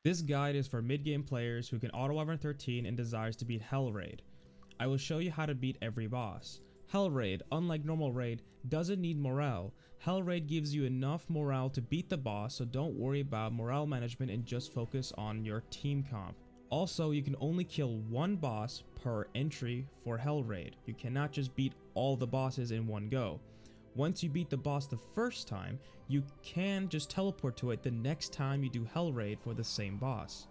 This guide is for mid-game players who can auto level 13 and desires to beat Hellraid. I will show you how to beat every boss. Hellraid, unlike normal raid, doesn't need morale. Hellraid gives you enough morale to beat the boss, so don't worry about morale management and just focus on your team comp. Also, you can only kill one boss per entry for Hellraid. You cannot just beat all the bosses in one go. Once you beat the boss the first time, you can just teleport to it the next time you do Hellraid for the same boss.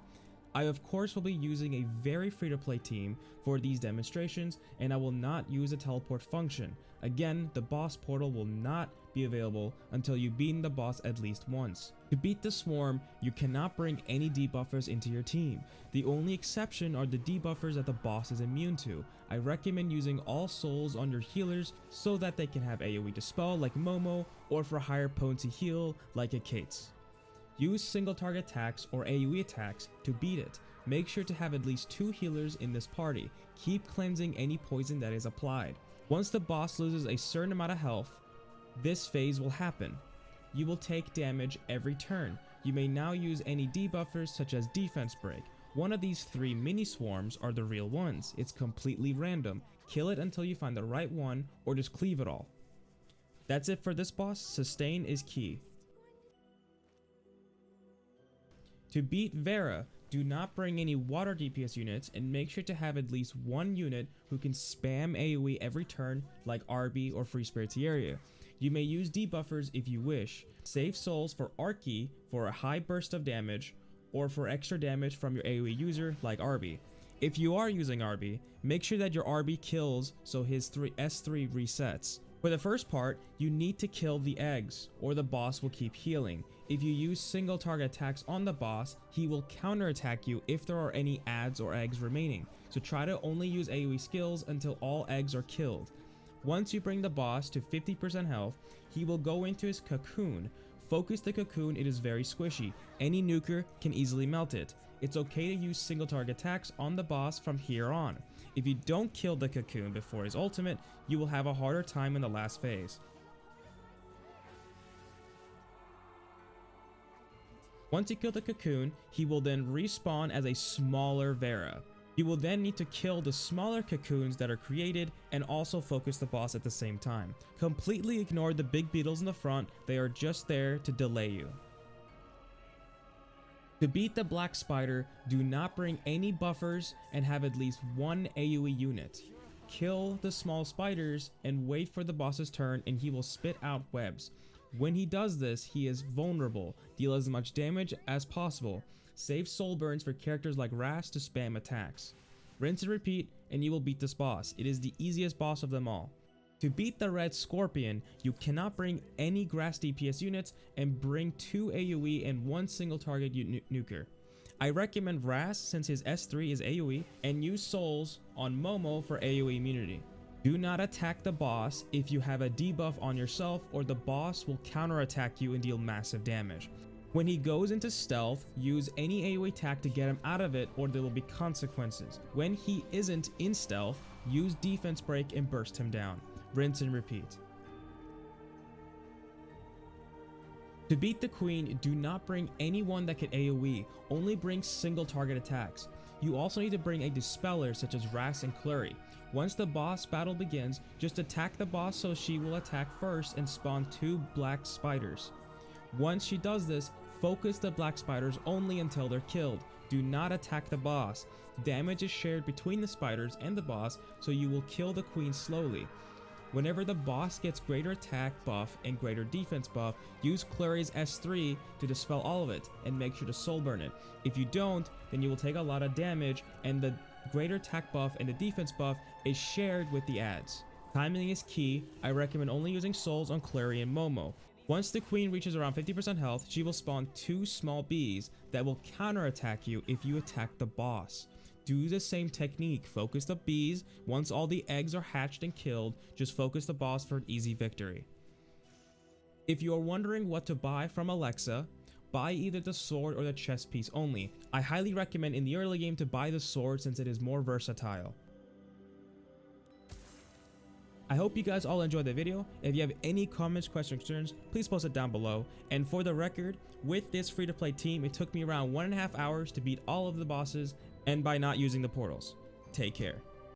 I of course will be using a very free-to-play team for these demonstrations, and I will not use a teleport function. Again, the boss portal will not be available until you beat the boss at least once. To beat the swarm, you cannot bring any debuffers into your team. The only exception are the debuffers that the boss is immune to. I recommend using all souls on your healers so that they can have AoE dispel like Momo, or for higher potency heal like a Kate's. Use single target attacks or AoE attacks to beat it. Make sure to have at least 2 healers in this party. Keep cleansing any poison that is applied. Once the boss loses a certain amount of health, this phase will happen. You will take damage every turn. You may now use any debuffers such as defense break. One of these 3 mini swarms are the real ones. It's completely random. Kill it until you find the right one, or just cleave it all. That's it for this boss. Sustain is key. To beat Vera, do not bring any water DPS units and make sure to have at least 1 unit who can spam AoE every turn like RB or Free Spiritiaria. You may use debuffers if you wish. Save souls for Archie for a high burst of damage or for extra damage from your AoE user like RB. If you are using RB, make sure that your RB kills so his S3 resets. For the first part, you need to kill the eggs, or the boss will keep healing. If you use single target attacks on the boss, he will counterattack you if there are any adds or eggs remaining. So try to only use AoE skills until all eggs are killed. Once you bring the boss to 50% health, he will go into his cocoon. Focus the cocoon, it is very squishy. Any nuker can easily melt it. It's okay to use single target attacks on the boss from here on. If you don't kill the cocoon before his ultimate, you will have a harder time in the last phase. Once you kill the cocoon, he will then respawn as a smaller Vera. You will then need to kill the smaller cocoons that are created and also focus the boss at the same time. Completely ignore the big beetles in the front, they are just there to delay you. To beat the black spider, do not bring any buffers and have at least 1 AoE unit. Kill the small spiders and wait for the boss's turn and he will spit out webs. When he does this, he is vulnerable. Deal as much damage as possible. Save soul burns for characters like Ras to spam attacks. Rinse and repeat and you will beat this boss. It is the easiest boss of them all. To beat the red scorpion, you cannot bring any grass DPS units and bring 2 AoE and 1 single target nuker. I recommend Ras since his S3 is AoE, and use souls on Momo for AoE immunity. Do not attack the boss if you have a debuff on yourself, or the boss will counterattack you and deal massive damage. When he goes into stealth, use any AoE attack to get him out of it or there will be consequences. When he isn't in stealth, use defense break and burst him down. Rinse and repeat. To beat the queen, do not bring anyone that can AoE, only bring single target attacks. You also need to bring a dispeller such as Ras and Clury. Once the boss battle begins, just attack the boss so she will attack first and spawn 2 black spiders. Once she does this, focus the black spiders only until they're killed. Do not attack the boss. Damage is shared between the spiders and the boss, so you will kill the queen slowly. Whenever the boss gets greater attack buff and greater defense buff, use Clury's S3 to dispel all of it and make sure to soul burn it. If you don't, then you will take a lot of damage and the greater attack buff and the defense buff is shared with the adds. Timing is key. I recommend only using souls on Clury and Momo. Once the queen reaches around 50% health, she will spawn 2 small bees that will counterattack you if you attack the boss. Do the same technique, focus the bees. Once all the eggs are hatched and killed, just focus the boss for an easy victory. If you are wondering what to buy from Alexa, buy either the sword or the chest piece only. I highly recommend in the early game to buy the sword since it is more versatile. I hope you guys all enjoyed the video. If you have any comments, questions, concerns, please post it down below. And for the record, with this free-to-play team, it took me around 1.5 hours to beat all of the bosses, and by not using the portals. Take care.